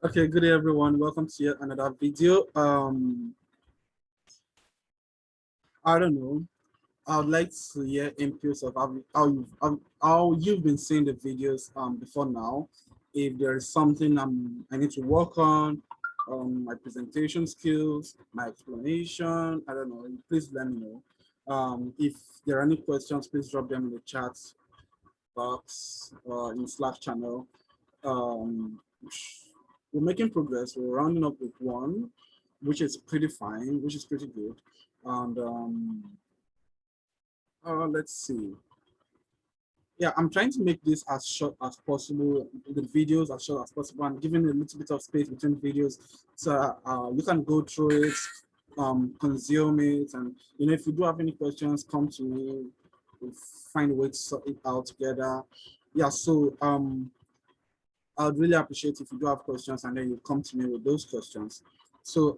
Okay, good day everyone. Welcome to yet another video. I don't know. I would like to hear inputs of how you've been seeing the videos before now. If there is something I need to work on, my presentation skills, my explanation, I don't know. Please let me know. If there are any questions, please drop them in the chat box or in Slack channel. Um, we're making progress. We're rounding up with one, which is pretty fine, which is pretty good. And let's see. Yeah, I'm trying to make this as short as possible, the videos as short as possible, and giving a little bit of space between videos so you can go through it, consume it, and if you do have any questions, come to me. We'll find a way to sort it out together. Yeah, so I'd really appreciate if you do have questions and then you come to me with those questions. So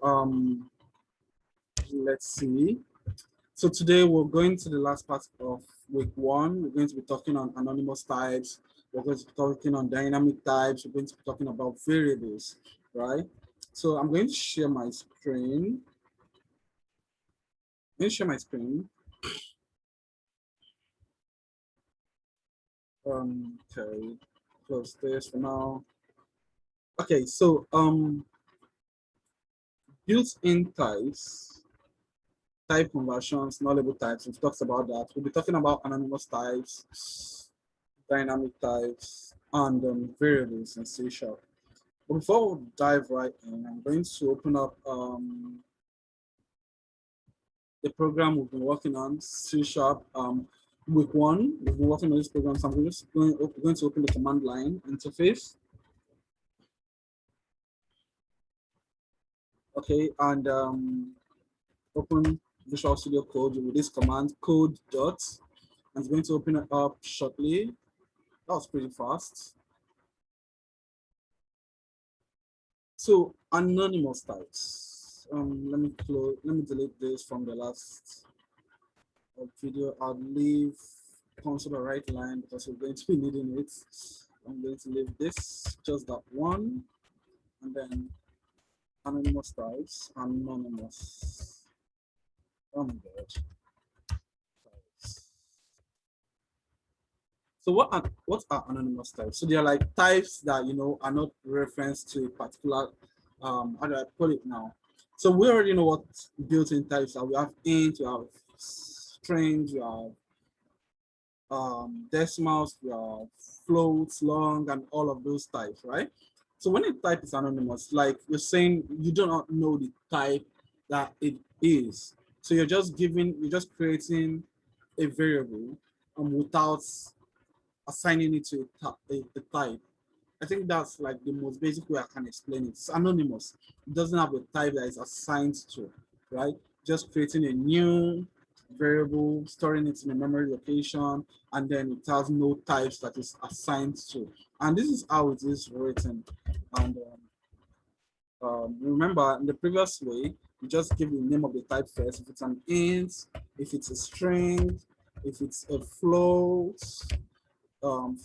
let's see. So today we're going to the last part of week one. We're going to be talking on anonymous types. We're going to be talking on dynamic types. We're going to be talking about variables, right? So I'm going to share my screen. Let me share my screen. Okay, close this for now. Okay, so built-in types, type conversions, nullable types. We've talked about that. We'll be talking about anonymous types, dynamic types, and variables in C#. But before we dive right in, I'm going to open up the program we've been working on, C#. Week one, we've been working on this program, so I'm just going to open the command line interface. Okay, and open Visual Studio Code with this command, code dot. I'm going to open it up shortly. That was pretty fast. So anonymous types. Let me delete this from the last video. I'll leave console right line because we're going to be needing it. I'm going to leave this, just that one, and then anonymous types, anonymous. Oh my god. So what are anonymous types? So they are like types that are not referenced to a particular how do I put it now? So we already know what built-in types are. We have int, we have strings, we have decimals, we have floats, long, and all of those types, right? So when a type is anonymous, like you're saying, you do not know the type that it is. So you're just creating a variable without assigning it to a type. I think that's like the most basic way I can explain it. It's anonymous. It doesn't have a type that is assigned to, right? Just creating a new variable, storing it in a memory location, and then it has no types that is assigned to. And this is how it is written. And remember, in the previous way, you just give the name of the type first. If it's an int, if it's a string, if it's a float,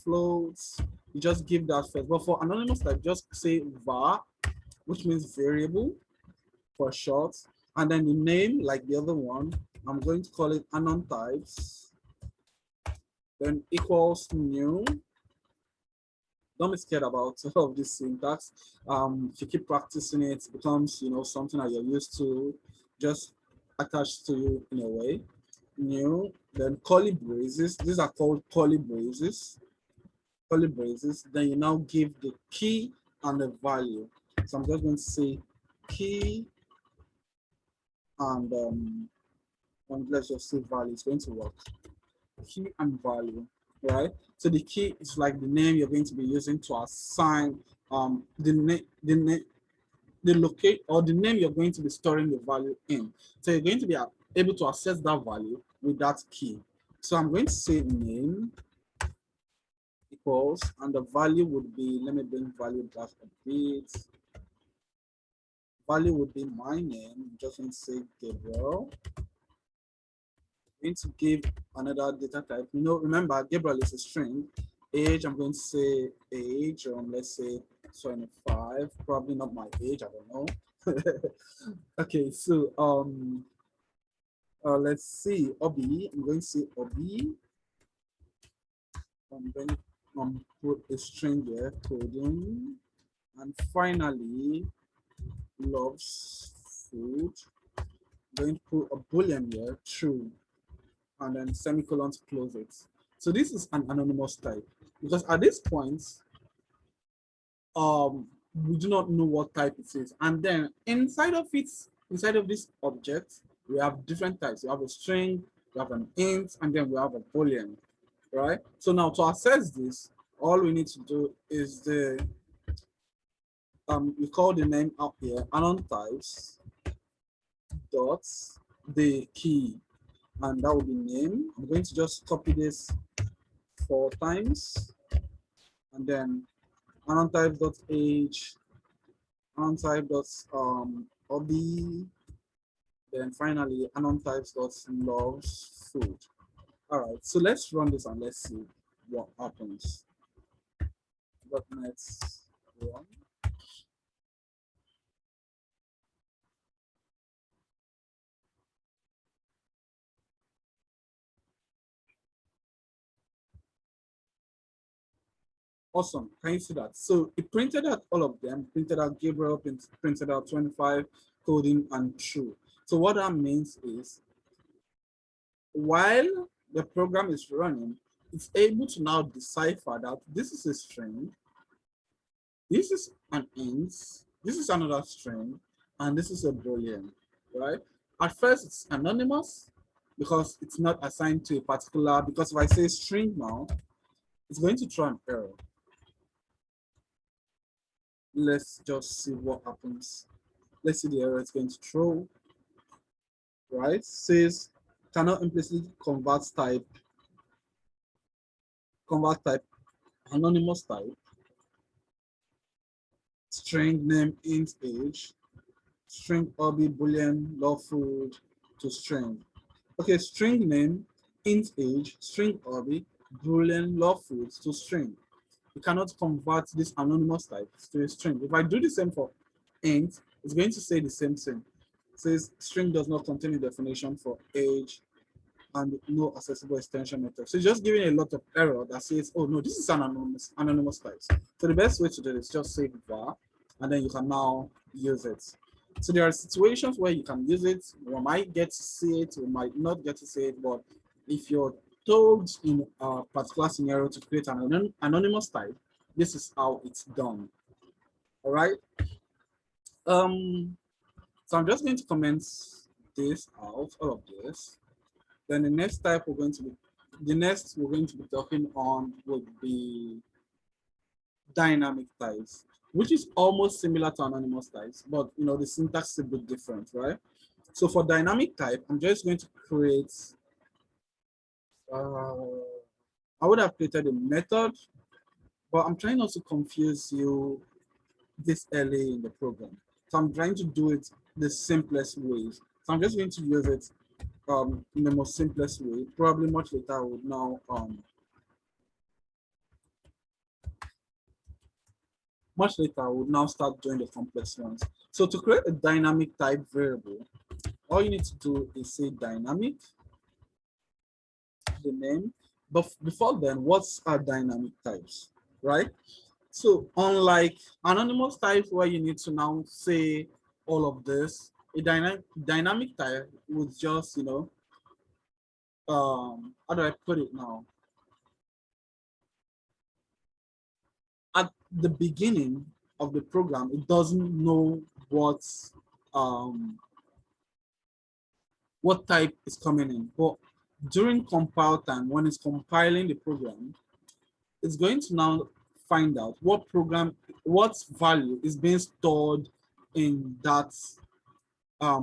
floats, you just give that first. But for anonymous type, just say var, which means variable for short, and then the name, like the other one, I'm going to call it anon types, then equals new. Don't be scared about all of this syntax. If you keep practicing it, it becomes something that you're used to, just attached to you in a way. New, then curly braces. These are called curly braces. Curly braces, then you now give the key and the value. So I'm just going to say key and let's just say value. It's going to work. Key and value, right? So the key is like the name you're going to be using to assign the locate or the name you're going to be storing the value in. So you're going to be able to access that value with that key. So I'm going to say name equals, and the value would be, let me bring value back a bit. Value would be my name. I'm just going to say Gabriel. I'm going to give another data type. Remember, Gabriel is a string. age, I'm going to say age, let's say 25, probably not my age, I don't know. Okay, so let's see, hobby, I'm going to say hobby. I'm going to put a string there, coding, and finally loves food. I'm going to put a boolean here, true, and then semicolon to close it. So this is an anonymous type because at this point, we do not know what type it is. And then inside of it, inside of this object, we have different types. We have a string, we have an int, and then we have a boolean, right? So now to access this, all we need to do is we call the name up here, anon types dot the key, and that will be name. I'm going to just copy this 4 times, and then anon types dot age, anon type dot hobby, then finally anon types dot loves food. All right, so let's run this and let's see what happens. .NET run. Awesome. Can you see that? So it printed out all of them, printed out Gabriel, printed out 25, coding, and true. So what that means is while the program is running, it's able to now decipher that this is a string, this is an int, this is another string, and this is a boolean, right? At first, it's anonymous because it's not assigned to a particular, because if I say string now, it's going to throw an error. Let's just see what happens. Let's see the error it's going to throw, right? Says cannot implicitly convert type, anonymous type, string name int age, string hobby boolean love food to string. Okay, string name int age, string hobby boolean love food to string. You cannot convert this anonymous type to a string. If I do the same for int, it's going to say the same thing. It says string does not contain a definition for age and no accessible extension method. So it's just giving a lot of error that says, oh no, this is an anonymous type. So the best way to do this is just say var, and then you can now use it. So there are situations where you can use it. We might get to see it, we might not get to see it, but if you're told in a particular scenario to create an anonymous type, this is how it's done. All right. So I'm just going to comment this out, all of this. Then the next type we're going to be talking on would be dynamic types, which is almost similar to anonymous types, but you know the syntax is a bit different, right? So for dynamic type, I'm just going to create. I would have created a method, but I'm trying not to confuse you this early in the program. So I'm trying to do it the simplest ways. So I'm just going to use it in the most simplest way. Probably much later I would now start doing the complex ones. So to create a dynamic type variable, all you need to do is say dynamic, the name. But before then, what's our dynamic types, right? So unlike anonymous types where you need to now say all of this, a dynamic type would just, how do I put it now? At the beginning of the program, it doesn't know what type is coming in. But during compile time, when it's compiling the program, it's going to now find out what value is being stored in that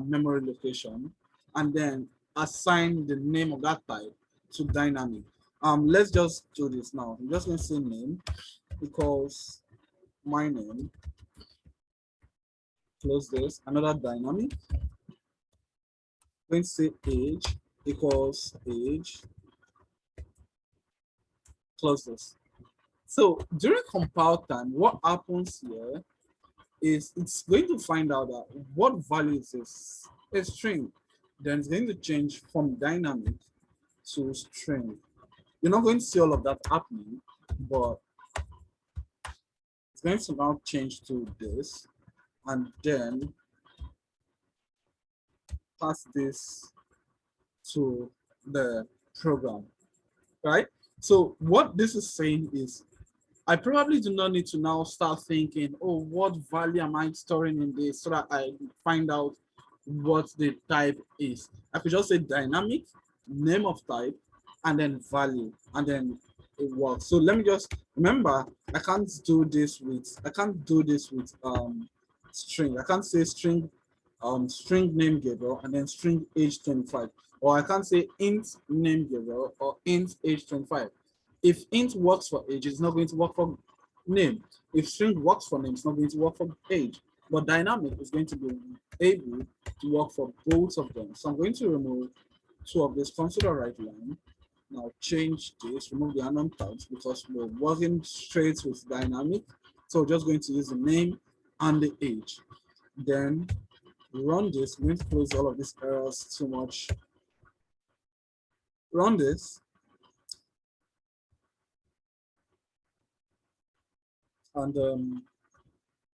memory location, and then assign the name of that type to dynamic. Let's just do this now. I'm just going to say name equals my name. Close this. Another dynamic. Going to say age equals age. Close this. So during compile time, what happens here is it's going to find out that what value is this, a string. Then it's going to change from dynamic to string. You're not going to see all of that happening, but it's going to now change to this and then pass this to the program, right? So what this is saying is I probably do not need to now start thinking, oh, what value am I storing in this so that I find out what the type is. I could just say dynamic, name of type, and then value, and then it works. So let me just remember, I can't do this with string. I can't say string name Gabriel and then string age 25. Or I can't say int name Gabriel or int age 25. If int works for age, it's not going to work for name. If string works for name, it's not going to work for age. But dynamic is going to be able to work for both of them. So I'm going to remove two of this, consider right line. Now change this, remove the unknown tags because we're working straight with dynamic. So we're just going to use the name and the age. Then run this. I'm going to close all of these errors too much. Run this. And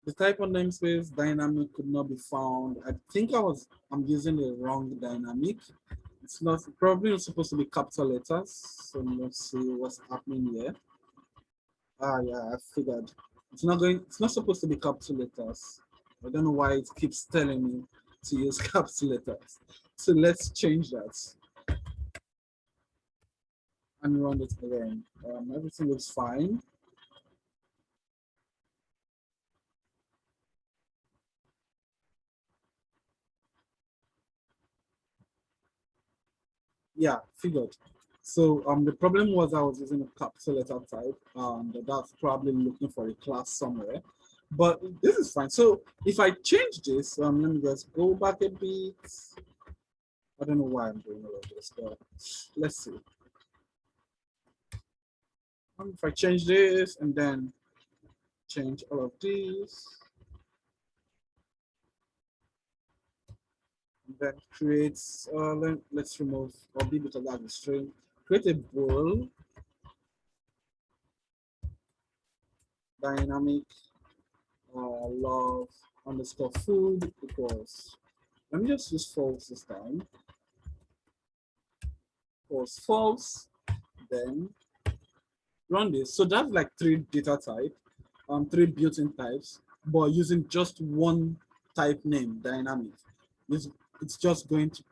the type of namespace dynamic could not be found. I think I'm using the wrong dynamic. It's not probably not supposed to be capital letters. So let's see what's happening here. Ah, yeah, I figured. It's not supposed to be capital letters. I don't know why it keeps telling me to use capital letters. So let's change that and run it again. Everything looks fine. Yeah, figured. So the problem was I was using a capital letter type, and that's probably looking for a class somewhere. But this is fine. So if I change this, let me just go back a bit. I don't know why I'm doing all of this, but let's see. If I change this and then change all of these, and then create, let's remove or be because that's a string, create a bool dynamic love underscore food equals, let me just use false this time, equals false, then run this. So that's like three data type, three built-in types, but using just one type name, dynamic. It's just going to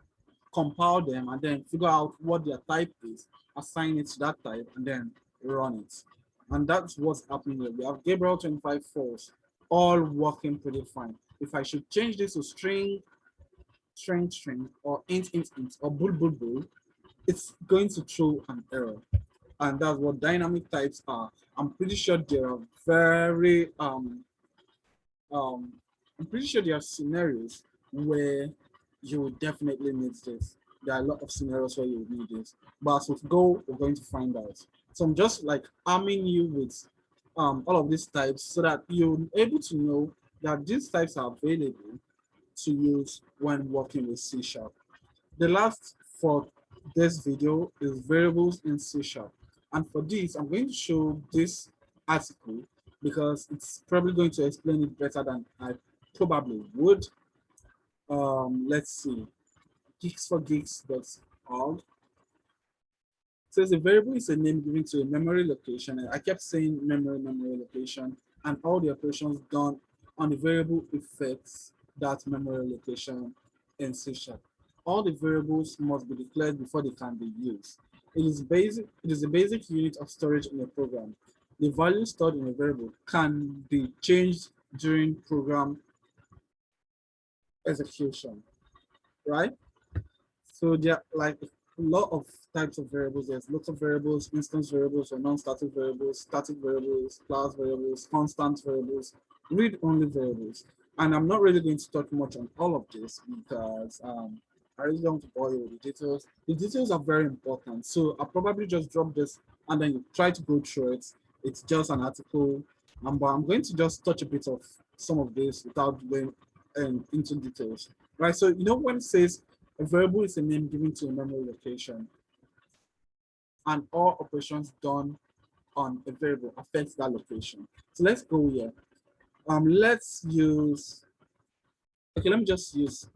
compile them and then figure out what their type is, assign it to that type, and then run it. And that's what's happening here. We have Gabriel 25 false, all working pretty fine. If I should change this to string, or int, or bool, it's going to throw an error. And that's what dynamic types are. I'm pretty sure there are very I'm pretty sure there are scenarios where you will definitely need this. There are a lot of scenarios where you will need this. But as with Go, we're going to find out. So I'm just like arming you with all of these types so that you're able to know that these types are available to use when working with C#. The last for this video is variables in C#. And for this, I'm going to show this article because it's probably going to explain it better than I probably would. Let's see, geeks4geeks.org says a variable is a name given to a memory location. And I kept saying memory location, and all the operations done on the variable affects that memory location in C#. All the variables must be declared before they can be used. It is a basic unit of storage in a program. The value stored in a variable can be changed during program execution, right? So there are like a lot of types of variables. There's local variables, instance variables, or non-static variables, static variables, class variables, constant variables, read-only variables. And I'm not really going to talk much on all of this because I really don't want to bore you with the details. The details are very important. So I'll probably just drop this and then you try to go through it. It's just an article. But I'm going to just touch a bit of some of this without going into details. Right. So when it says a variable is a name given to a memory location, and all operations done on a variable affects that location. So let's go here. Let's use. Okay, let me just use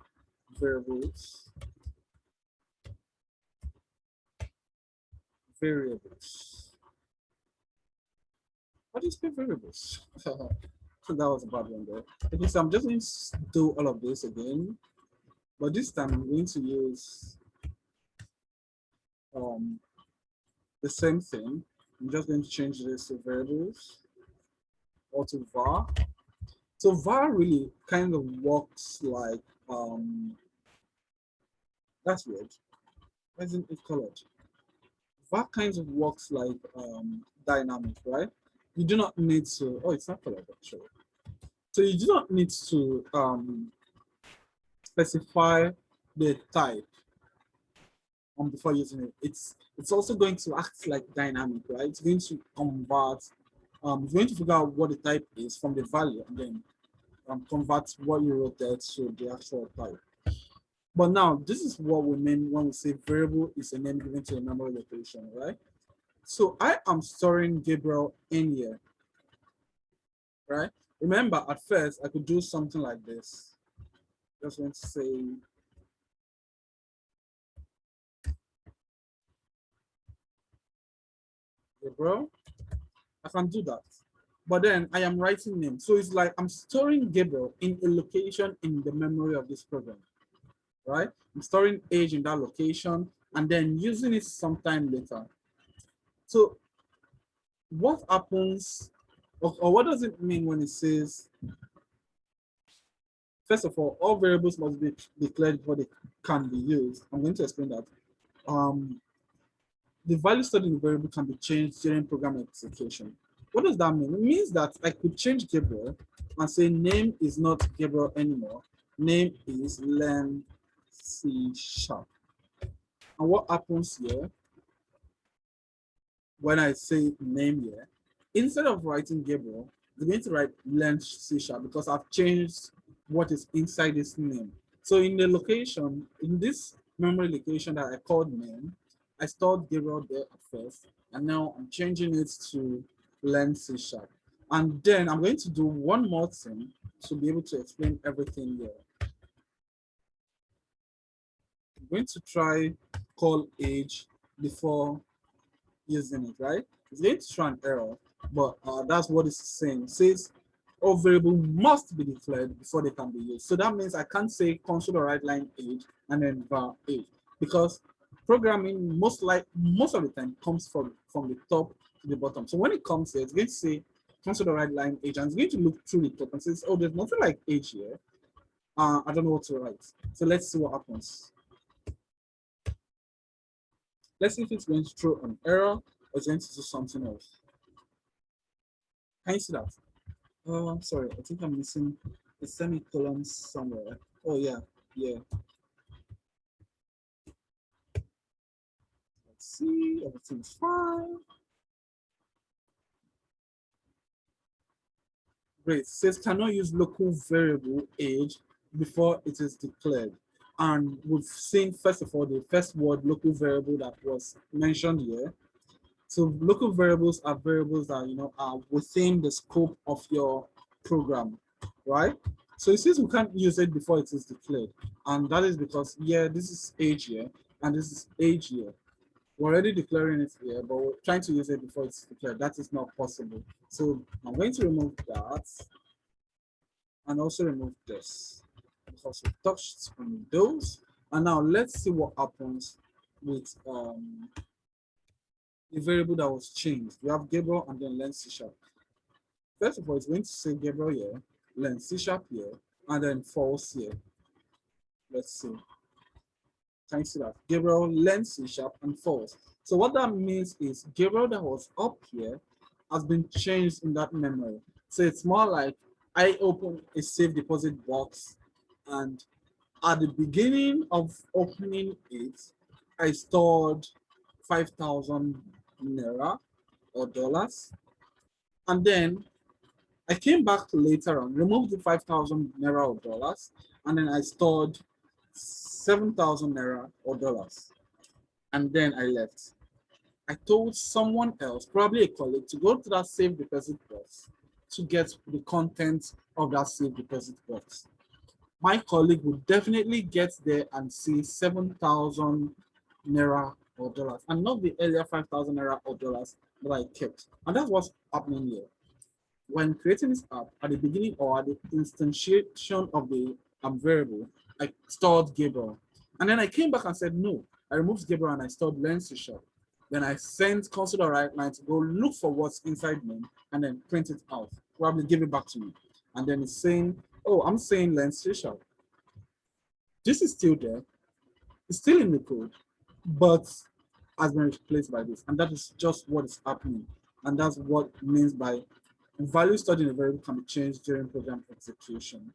variables. Variables. What do you spell variables? That was a bad one there. Okay, so I'm just going to do all of this again, but this time I'm going to use the same thing. I'm just going to change this to variables or to var. So var really kind of works like that's weird. Why isn't it colored? Var kind of works like dynamic, right? You do not need to. Oh, it's not colored actually. So you do not need to specify the type before using it. It's also going to act like dynamic, right? It's going to convert. It's going to figure out what the type is from the value, and then convert what you wrote there to the actual type. But now this is what we mean when we say variable is a name given to a memory location, right? So I am storing Gabriel in here, right? Remember, at first I could do something like this. Just going to say Gabriel. I can do that. But then I am writing name. So it's like I'm storing Gabriel in a location in the memory of this program, right? I'm storing age in that location and then using it sometime later. So what happens, or what does it mean when it says, first of all variables must be declared before they can be used. I'm going to explain that. The value stored in the variable can be changed during program execution. What does that mean? It means that I could change Gabriel and say name is not Gabriel anymore. Name is learn C#. And what happens here when I say name here? Instead of writing Gabriel, I'm going to write learn C# because I've changed what is inside this name. So in the location, in this memory location that I called name, I stored Gabriel there at first, and now I'm changing it to learn C#. And then I'm going to do one more thing to be able to explain everything here. I'm going to try call age before using it, right? It's going to show an error, but that's what it's saying. It says all variable must be declared before they can be used. So that means I can't say console or write line age and then var age, because programming most of the time comes from the top to the bottom. So when it comes here, it's going to say console or write line age, and it's going to look through the top and says, oh, there's nothing like age here. I don't know what to write. So let's see what happens. Let's see if it's going to throw an error or it's going to do something else. Can you see that? Oh, I'm sorry. I think I'm missing a semicolon somewhere. Oh, yeah. Yeah. Let's see. Everything's fine. Great. It says cannot use local variable age before it is declared. And we've seen, first of all, the first word local variable that was mentioned here. So local variables are variables that are within the scope of your program, right? So it says we can't use it before it is declared, and that is because this is age here and this is age here. We're already declaring it here, but we're trying to use it before it's declared. That is not possible. So I'm going to remove that and also remove this because we touched on those. And now let's see what happens with the variable that was changed. We have Gabriel and then learn C#. First of all, it's going to say Gabriel here, learn C# here, and then false here. Let's see. Can you see that? Gabriel learn C# and false. So what that means is Gabriel that was up here has been changed in that memory. So it's more like I open a safe deposit box, and at the beginning of opening it, I stored 5,000 naira or dollars. And then I came back later on, removed the 5,000 naira or dollars, and then I stored 7,000 naira or dollars. And then I left. I told someone else, probably a colleague, to go to that safe deposit box to get the contents of that safe deposit box. My colleague would definitely get there and see 7,000 naira or dollars, and not the earlier 5,000 naira or dollars that I kept. And that's what's happening here. When creating this app, at the beginning or at the instantiation of the variable, I stored Gabriel. And then I came back and said, no, I removed Gabriel and I stored Lens C Sharp. Then I sent console right line to go look for what's inside name and then print it out, probably give it back to me. And then it's saying, oh, I'm saying Lens C Sharp. This is still there. It's still in the code, but has been replaced by this. And that is just what is happening. And that's what it means by value stored in a variable can be changed during program execution.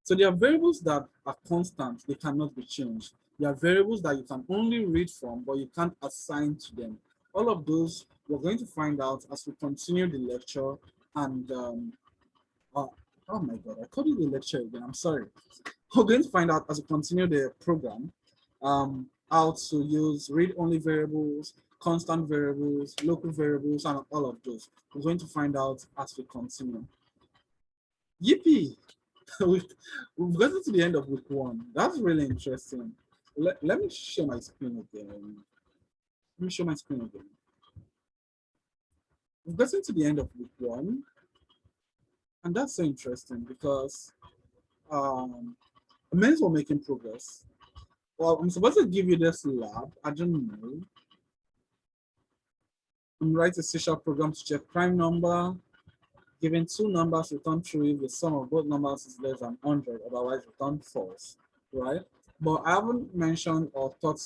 So there are variables that are constant, they cannot be changed. There are variables that you can only read from, but you can't assign to them. All of those we're going to find out as we continue the lecture. And oh my God, I called it the lecture again. I'm sorry. We're going to find out as we continue the program how to use read-only variables, constant variables, local variables, and all of those. We're going to find out as we continue. Yippee! We've gotten to the end of week one. That's really interesting. Let me share my screen again. Let me show my screen again. We've gotten to the end of week one. And that's so interesting because it means we're making progress. Well, I'm supposed to give you this lab. I don't know. I'm writing a C# program to check prime number. Given two numbers, return true if the sum of both numbers is less than 100, otherwise return false, right? But I haven't mentioned or taught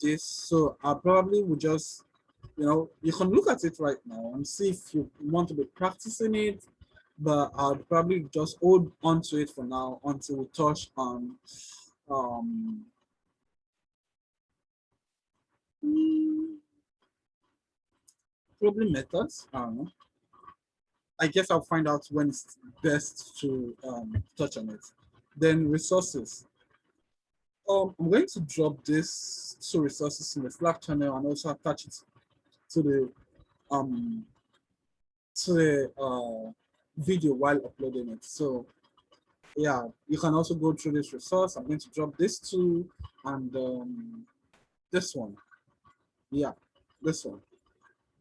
this, so I probably would just, you can look at it right now and see if you want to be practicing it, but I'll probably just hold on to it for now until we touch on probably methods. I don't know. I guess I'll find out when it's best to touch on it. Then resources. I'm going to drop this two resources in the Slack channel and also attach it to the video while uploading it. So yeah, you can also go through this resource. I'm going to drop this two and this one. Yeah, this one.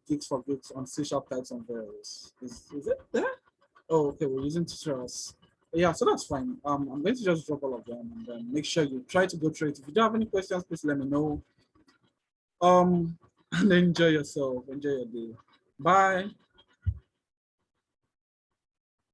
Gigs for gigs on C# types and variables. Is it there? Oh, okay, we're using tutorials. Yeah, so that's fine. I'm going to just drop all of them and then make sure you try to go through it. If you don't have any questions, please let me know. And enjoy yourself. Enjoy your day. Bye.